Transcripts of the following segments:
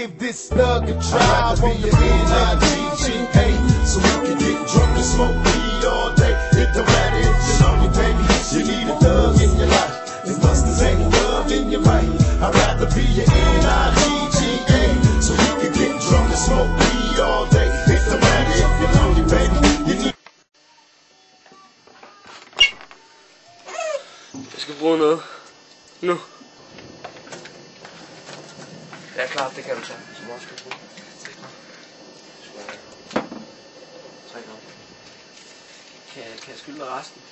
give this thug a try. I'd rather be an N-I-G-G-A, so we can get drunk and smoke weed all day. It don't matter if you're lonely, baby, you need a thug in your life. As busters ain't love in your mind. I'd rather be an N-I-G-G-A, so we can get drunk and smoke weed all day. It don't matter if you're lonely, baby, you need. Jeg skal bruge noget. Nu. Ja, klart, det kan du tage. Som også skal bruge. Træk op. Kan jeg skylde dig resten?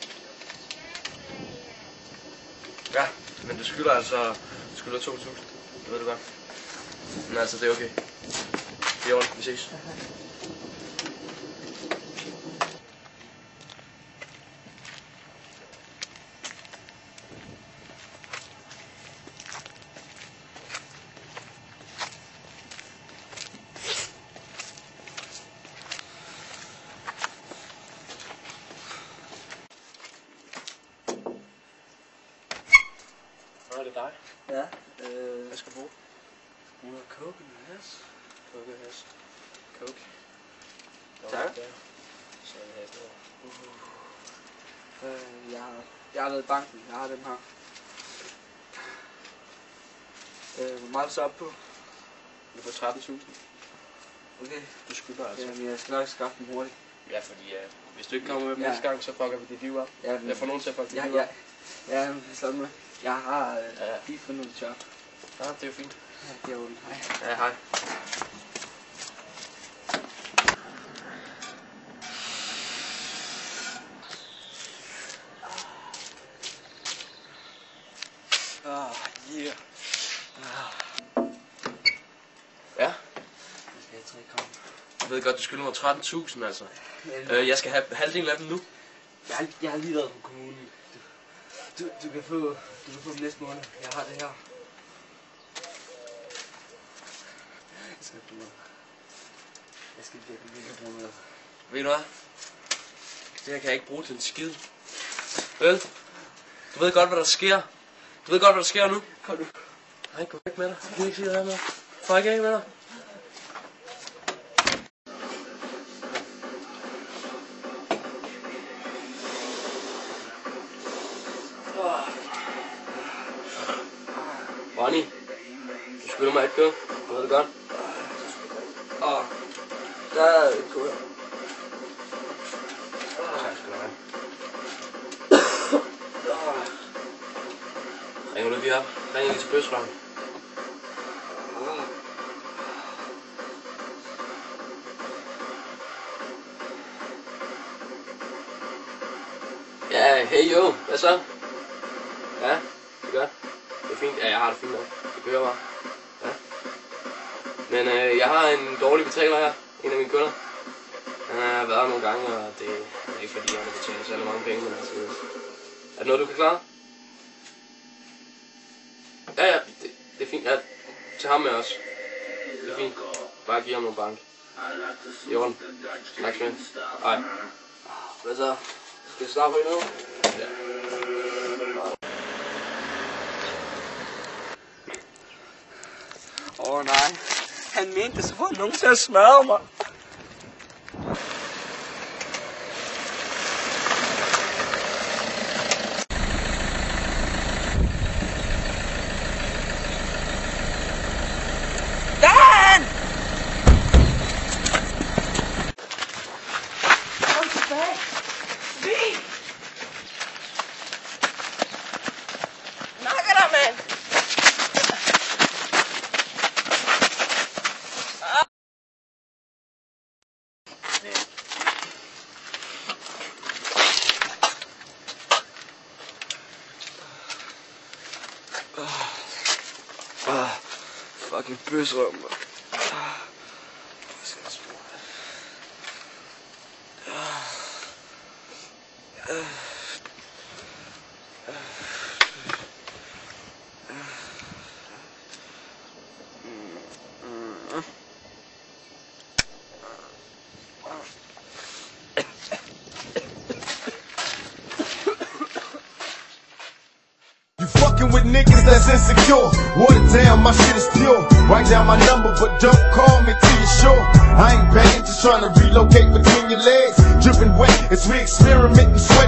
Ja, men du skylder altså 2.000. Det ved du godt. Men altså, det er okay. Det er ordentligt, vi ses. Er det dig? Ja. Hvad skal du bruge? 100 coke med has. Coke og has. Coke. Tak. Så er det her. Jeg har været i banken. Jeg har dem her. Hvor meget er du så op på? Du får 13.000. Okay. Du skylder altså. Jamen, jeg skal nok skaffe dem hurtigt. Ja, fordi hvis du ikke kommer med næste gang, så fucker vi dit liv op. Ja, jeg får nogen til at fucker dit liv op. Ja, sådan med. Jeg har lige fundet et job. Ja, det er jo fint. Ja, det er jo hej. Ja, hej. Yeah. Ja. Jeg skal have 3 gram. Jeg ved godt, du skylder mig 13.000, altså. Jeg skal have halvdelen af dem nu. Jeg har lige været på kommunen. Du kan få dem næste måned. Jeg har det her. Jeg skal virkelig bruge noget. Ved du hvad? Det her kan jeg ikke bruge til en skid. Vel? Du ved godt, hvad der sker. Du ved godt, hvad der sker nu. Kom nu. Nej, gå væk med dig. Jeg kan ikke sige det her med. Få ikke af med dig. Ronny, du skylder mig et kød. Du ved det godt. Der er et kød. Tak skal du have. Ringer du lige op? Ring lige til bøsvagnen. Ja, hey jo, hvad så? Ja, det er godt. Det er fint. Ja, jeg har det fint nok. Det kører bare. Ja. Men jeg har en dårlig betaler her. En af mine kunder. Han har været nogle gange, og det er ikke fordi, han har betalt så mange penge. Men altså, er det noget, du kan klare? Ja, det er fint. Ja, til ham med os. Det er fint. Bare giv ham nogle bank. I orden. Tak skal du have. Hej. Hvad så? Skal jeg starte på endnu? Ja. Nej. Han mente, så får nogen til at smøre mig. Dan! Kom tilbage. Fint. Snakker der, mand? Fucking bøsrøv, man. fucking with niggas that's insecure. Water down, my shit is pure. Write down my number, but don't call me till you're sure. I ain't begging, just trying to relocate between your legs. Dripping wet as we experiment and sweat.